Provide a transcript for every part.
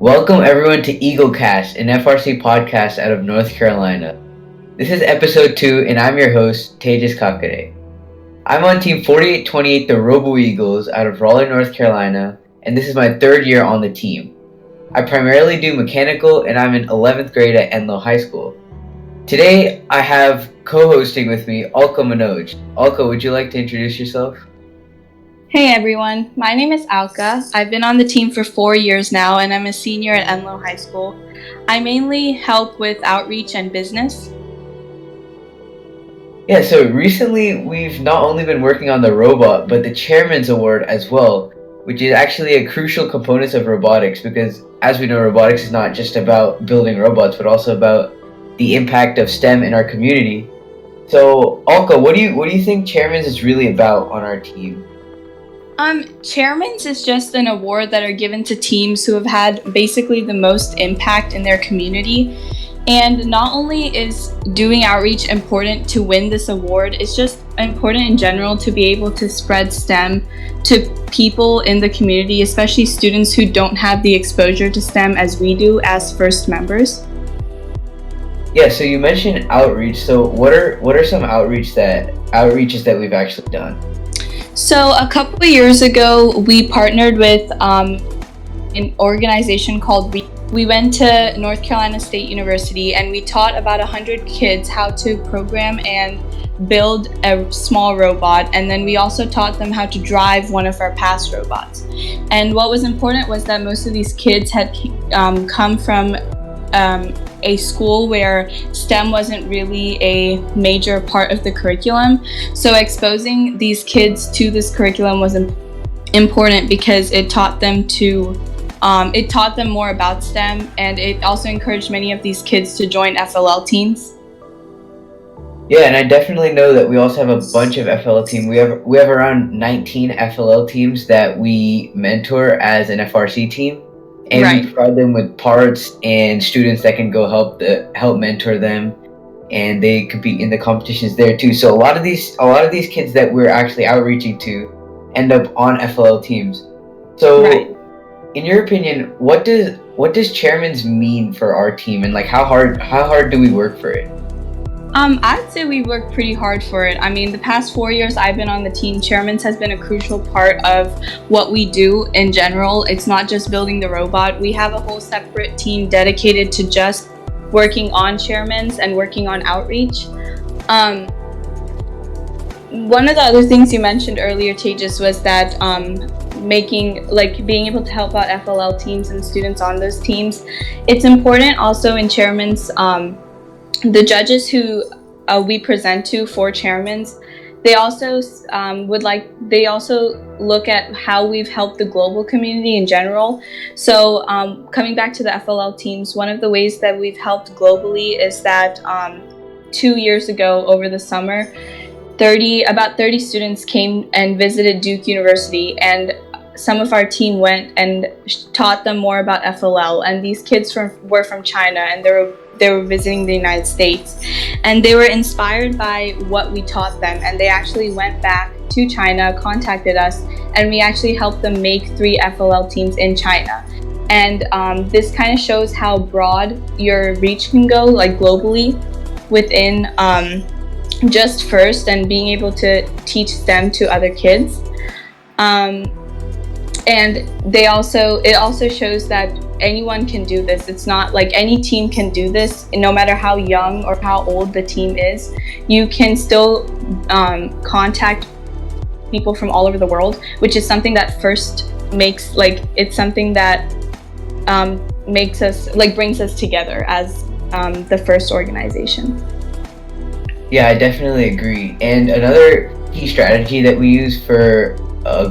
Welcome everyone to EagleCast, an FRC podcast out of North Carolina. This is Ep.2 and I'm your host, Tejas Kakade. I'm on Team 4828, the Robo Eagles out of Raleigh, North Carolina, and this is my third year on the team. I primarily do mechanical and I'm in 11th grade at Enloe High School. Today I have co-hosting with me Alka Manoj. Alka, would you like to introduce yourself? Hey everyone, my name is Alka. I've been on the team for 4 years now and I'm a senior at Enloe High School. I mainly help with outreach and business. Yeah, so recently we've not only been working on the robot, but the Chairman's Award as well, which is actually a crucial component of robotics because, as we know, robotics is not just about building robots, but also about the impact of STEM in our community. So, Alka, what do you think Chairman's is really about on our team? Chairman's is just an award that are given to teams who have had basically the most impact in their community. And not only is doing outreach important to win this award, it's just important in general to be able to spread STEM to people in the community, especially students who don't have the exposure to STEM as we do as first members. Yeah, so you mentioned outreach. So what are some outreaches that we've actually done? So a couple of years ago, we partnered with an organization called We went to North Carolina State University and we taught about 100 kids how to program and build a small robot, and then we also taught them how to drive one of our past robots. And what was important was that most of these kids had come from a school where STEM wasn't really a major part of the curriculum. So exposing these kids to this curriculum was important because it taught them more about STEM, and it also encouraged many of these kids to join FLL teams. Yeah, and I definitely know that we also have a bunch of FLL teams. We have around 19 FLL teams that we mentor as an FRC team. And Right. we provide them with parts and students that can go help mentor them, and they compete in the competitions there too. So a lot of these kids that we're actually outreaching to end up on FLL teams. So, Right. in your opinion, what does Chairman's mean for our team, and like how hard do we work for it? I'd say we work pretty hard for it. I mean, the past 4 years I've been on the team, Chairman's has been a crucial part of what we do in general. It's not just building the robot. We have a whole separate team dedicated to just working on Chairman's and working on outreach. One of the other things you mentioned earlier, Tejas, was that being able to help out FLL teams and students on those teams. It's important also in Chairman's. The judges who we present to for Chairman's, they also look at how we've helped the global community in general. So coming back to the FLL teams, one of the ways that we've helped globally is that 2 years ago over the summer, about 30 students came and visited Duke University, and some of our team went and taught them more about FLL. And these kids were from China, and they were visiting the United States, and they were inspired by what we taught them, and they actually went back to China, contacted us, and we actually helped them make 3 FLL teams in China. And this kind of shows how broad your reach can go, like globally, within just FIRST and being able to teach STEM to other kids. And it also shows that anyone can do this. It's not like any team can do this, no matter how young or how old the team is. You can still contact people from all over the world, which is something that it's something that brings us together as the FIRST organization. Yeah, I definitely agree. And another key strategy that we use for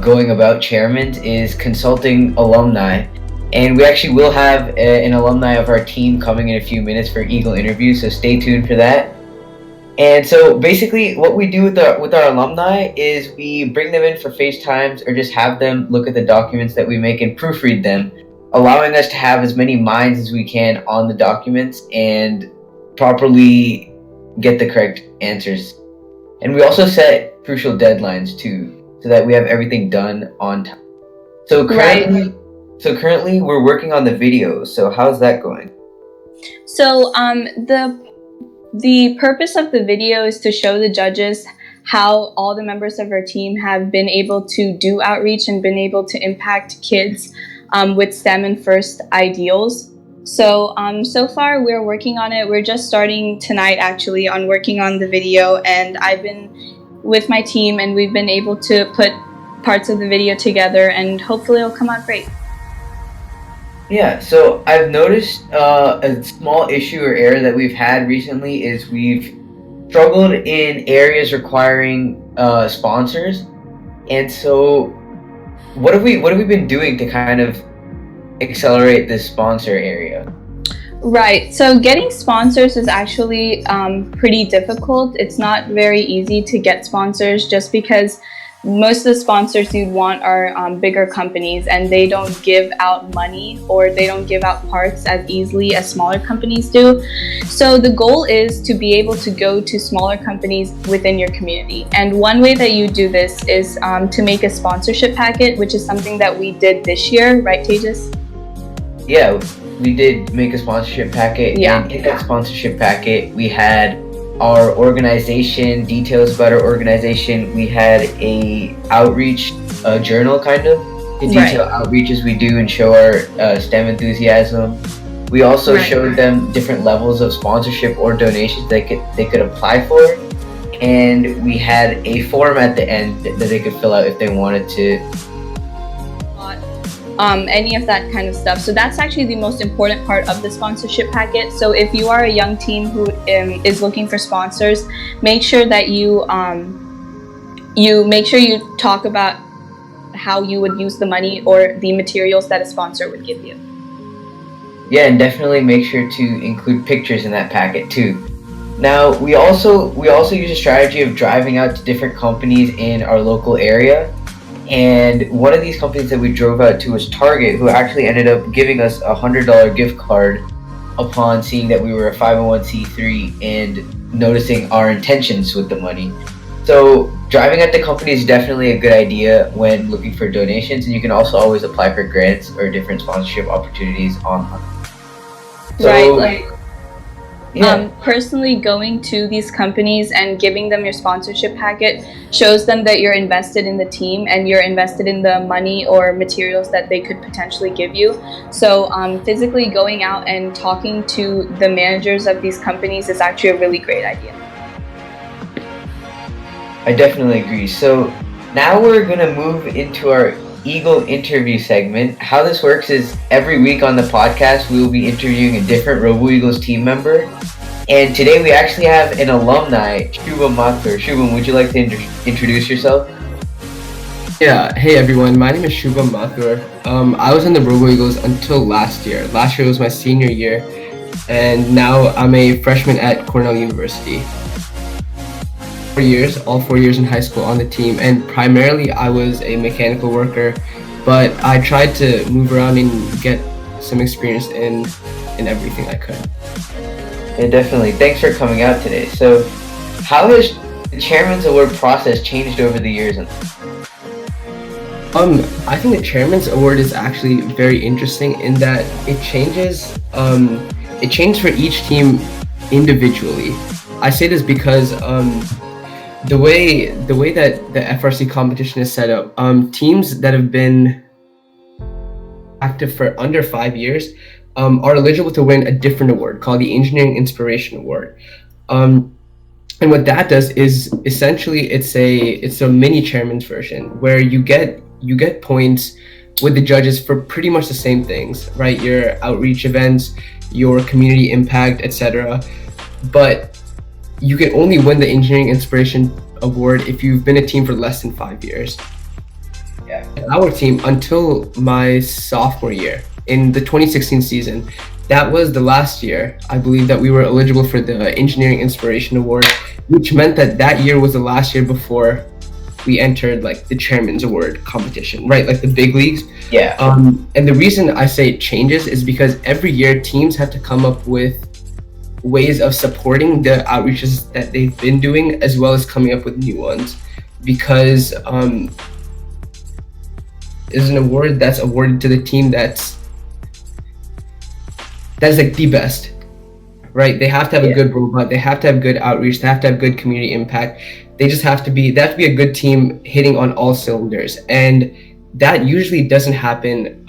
going about Chairman's is consulting alumni. And we actually will have an alumni of our team coming in a few minutes for Eagle interview, so stay tuned for that. And so basically what we do with our alumni is we bring them in for FaceTimes or just have them look at the documents that we make and proofread them, allowing us to have as many minds as we can on the documents and properly get the correct answers. And we also set crucial deadlines too, so that we have everything done on time. So currently, So currently we're working on the video. So how's that going? So the purpose of the video is to show the judges how all the members of our team have been able to do outreach and been able to impact kids with STEM and FIRST ideals. So so far we're working on it. We're just starting tonight actually on working on the video, and I've been with my team and we've been able to put parts of the video together, and hopefully it'll come out great. Yeah, so I've noticed a small issue or error that we've had recently is we've struggled in areas requiring sponsors, and so what have we been doing to kind of accelerate this sponsor area? Right. So getting sponsors is actually pretty difficult. It's not very easy to get sponsors just because most of the sponsors you'd want are bigger companies, and they don't give out money or they don't give out parts as easily as smaller companies do. So the goal is to be able to go to smaller companies within your community. And one way that you do this is to make a sponsorship packet, which is something that we did this year, right, Tejas? Yeah, we did make a sponsorship packet, Yeah. and in that sponsorship packet, we had our organization, details about our organization. We had a outreach journal, kind of, to detail outreaches we do and show our STEM enthusiasm. We also showed them different levels of sponsorship or donations they could apply for, and we had a form at the end that they could fill out if they wanted to. Any of that kind of stuff. So that's actually the most important part of the sponsorship packet. So if you are a young team who is looking for sponsors, make sure that you talk about how you would use the money or the materials that a sponsor would give you. Yeah, and definitely make sure to include pictures in that packet too. Now, we also use a strategy of driving out to different companies in our local area. And one of these companies that we drove out to was Target, who actually ended up giving us a $100 gift card upon seeing that we were a 501c3 and noticing our intentions with the money. So driving at the company is definitely a good idea when looking for donations, and you can also always apply for grants or different sponsorship opportunities online. So, personally going to these companies and giving them your sponsorship packet shows them that you're invested in the team and you're invested in the money or materials that they could potentially give you. So physically going out and talking to the managers of these companies is actually a really great idea. I definitely agree. So now we're going to move into our Eagle interview segment. How this works is every week on the podcast, we will be interviewing a different Robo Eagles team member. And today we actually have an alumni, Shubham Mathur. Shubham, would you like to introduce yourself? Yeah, hey everyone, my name is Shubham Mathur. I was in the Robo Eagles until last year. Last year was my senior year, and now I'm a freshman at Cornell University. 4 years, all 4 years in high school on the team, and primarily I was a mechanical worker, but I tried to move around and get some experience in everything I could. Yeah, definitely. Thanks for coming out today. So, how has the Chairman's Award process changed over the years? I think the Chairman's Award is actually very interesting in that it changes for each team individually. I say this because the way that the FRC competition is set up, teams that have been active for under 5 years are eligible to win a different award called the Engineering Inspiration Award. And what that does is essentially it's a mini chairman's version where you get points with the judges for pretty much the same things, right? Your outreach events, your community impact, etc. But you can only win the Engineering Inspiration Award if you've been a team for less than 5 years. Yeah. Our team, until my sophomore year, in the 2016 season, that was the last year, I believe, that we were eligible for the Engineering Inspiration Award, which meant that year was the last year before we entered like the Chairman's Award competition, right? Like the big leagues. Yeah. And the reason I say it changes is because every year teams have to come up with ways of supporting the outreaches that they've been doing, as well as coming up with new ones, because is an award that's awarded to the team that's like the best, right? They have to have a good robot, they have to have good outreach, they have to have good community impact. They have to be a good team hitting on all cylinders, and that usually doesn't happen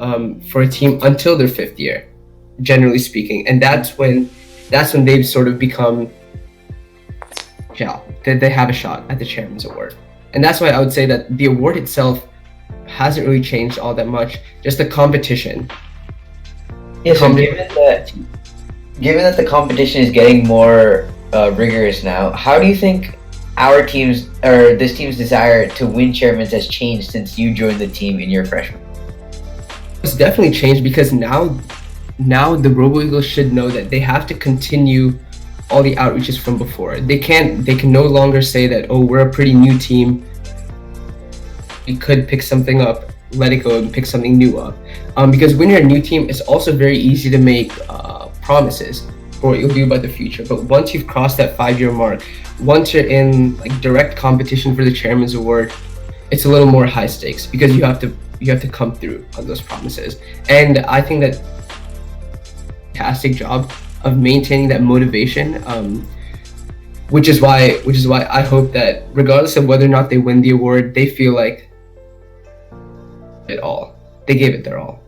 for a team until their 5th year, generally speaking. And that's when they've sort of become, that they have a shot at the Chairman's Award. And that's why I would say that the award itself hasn't really changed all that much, just the competition. Yeah, so given that the competition is getting more rigorous now, how do you think our team's or this team's desire to win chairmans has changed since you joined the team in your freshman? It's definitely changed because now the Robo Eagles should know that they have to continue all the outreaches from before. They can no longer say that, oh, we're a pretty new team, we could pick something up, let it go and pick something new up. Because when you're a new team, it's also very easy to make promises for what you'll do about the future. But once you've crossed that 5-year mark, once you're in like direct competition for the Chairman's Award, it's a little more high stakes because you have to come through on those promises. And I think that fantastic job of maintaining that motivation, which is why I hope that regardless of whether or not they win the award, they feel like they gave it their all.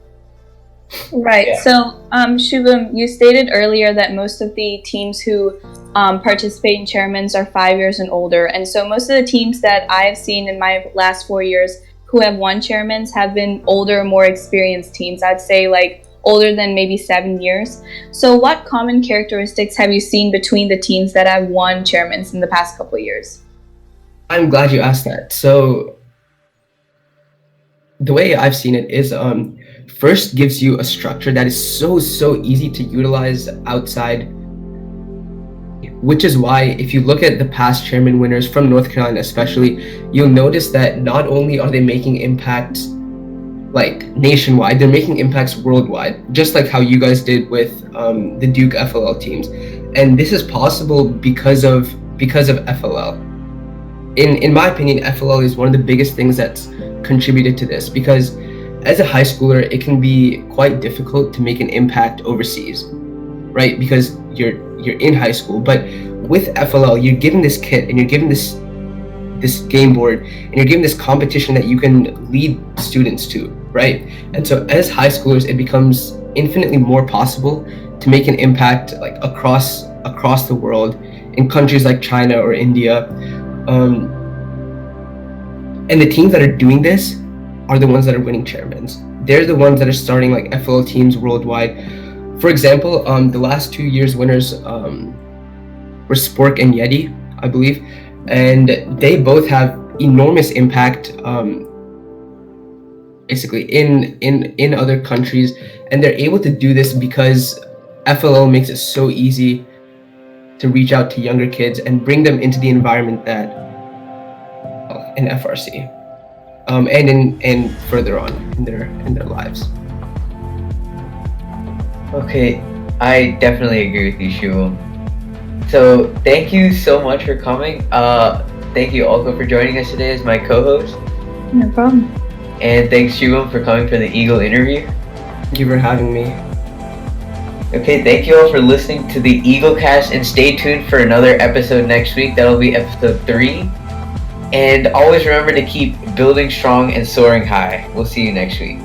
Right. Yeah. So, Shubham, you stated earlier that most of the teams who participate in chairmans are 5 years and older. And so most of the teams that I've seen in my last 4 years who have won chairmans have been older, more experienced teams. I'd say like older than maybe 7 years. So what common characteristics have you seen between the teams that have won chairmans in the past couple of years? I'm glad you asked that. So the way I've seen it is first gives you a structure that is so easy to utilize outside, which is why if you look at the past chairman winners from North Carolina especially, you'll notice that not only are they making impacts like nationwide, they're making impacts worldwide, just like how you guys did with the Duke FLL teams. And this is possible because of FLL. In my opinion, FLL is one of the biggest things that's contributed to this, because as a high schooler, it can be quite difficult to make an impact overseas, right? Because you're in high school. But with FLL, you're given this kit and you're given this game board and you're given this competition that you can lead students to, right? And so as high schoolers, it becomes infinitely more possible to make an impact like across the world in countries like China or India. And the teams that are doing this are the ones that are winning chairmans. They're the ones that are starting like FLL teams worldwide. For example, the last 2 years winners were Spork and Yeti, I believe, and they both have enormous impact basically in other countries, and they're able to do this because FLL makes it so easy to reach out to younger kids and bring them into the environment that in FRC and further on in their lives. Okay, I definitely agree with you, Shubham. So thank you so much for coming. Thank you, Alka, for joining us today as my co-host. No problem. And thanks, Shubham, for coming for the Eagle interview. Thank you for having me. Okay, thank you all for listening to the EagleCast, and stay tuned for another episode next week. That'll be episode 3. And always remember to keep building strong and soaring high. We'll see you next week.